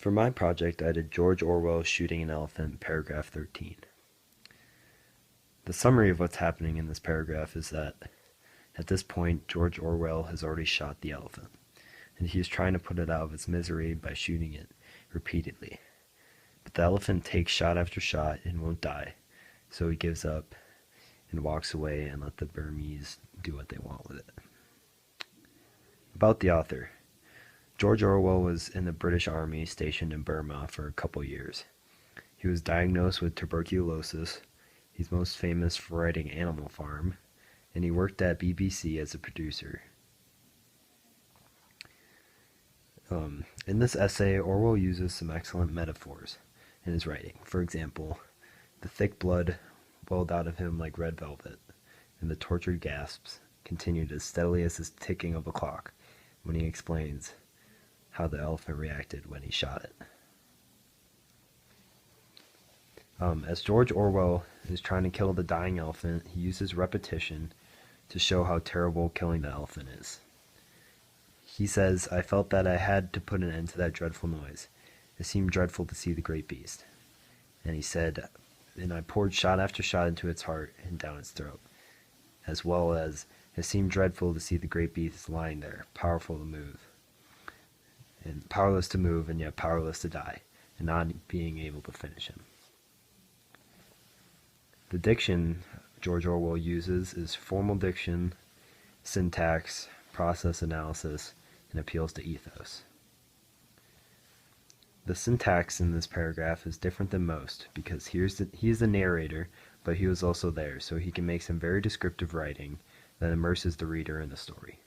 For my project, I did George Orwell's Shooting an Elephant, paragraph 13. The summary of what's happening in this paragraph is that at this point, George Orwell has already shot the elephant, and he is trying to put it out of its misery by shooting it repeatedly. But the elephant takes shot after shot and won't die, so he gives up and walks away and let the Burmese do what they want with it. About the author. George Orwell was in the British Army stationed in Burma for a couple years. He was diagnosed with tuberculosis. He's most famous for writing Animal Farm, and he worked at BBC as a producer. In this essay, Orwell uses some excellent metaphors in his writing. For example, the thick blood welled out of him like red velvet, and the tortured gasps continued as steadily as the ticking of a clock when he explains how the elephant reacted when he shot it. As George Orwell is trying to kill the dying elephant, he uses repetition to show how terrible killing the elephant is. He says, "I felt that I had to put an end to that dreadful noise. It seemed dreadful to see the great beast." And he said, "And I poured shot after shot into its heart and down its throat, as well as it seemed dreadful to see the great beast lying there, powerless to move, and yet powerless to die, and not being able to finish him." The diction George Orwell uses is formal diction, syntax, process analysis, and appeals to ethos. The syntax in this paragraph is different than most because he is the narrator, but he was also there, so he can make some very descriptive writing that immerses the reader in the story.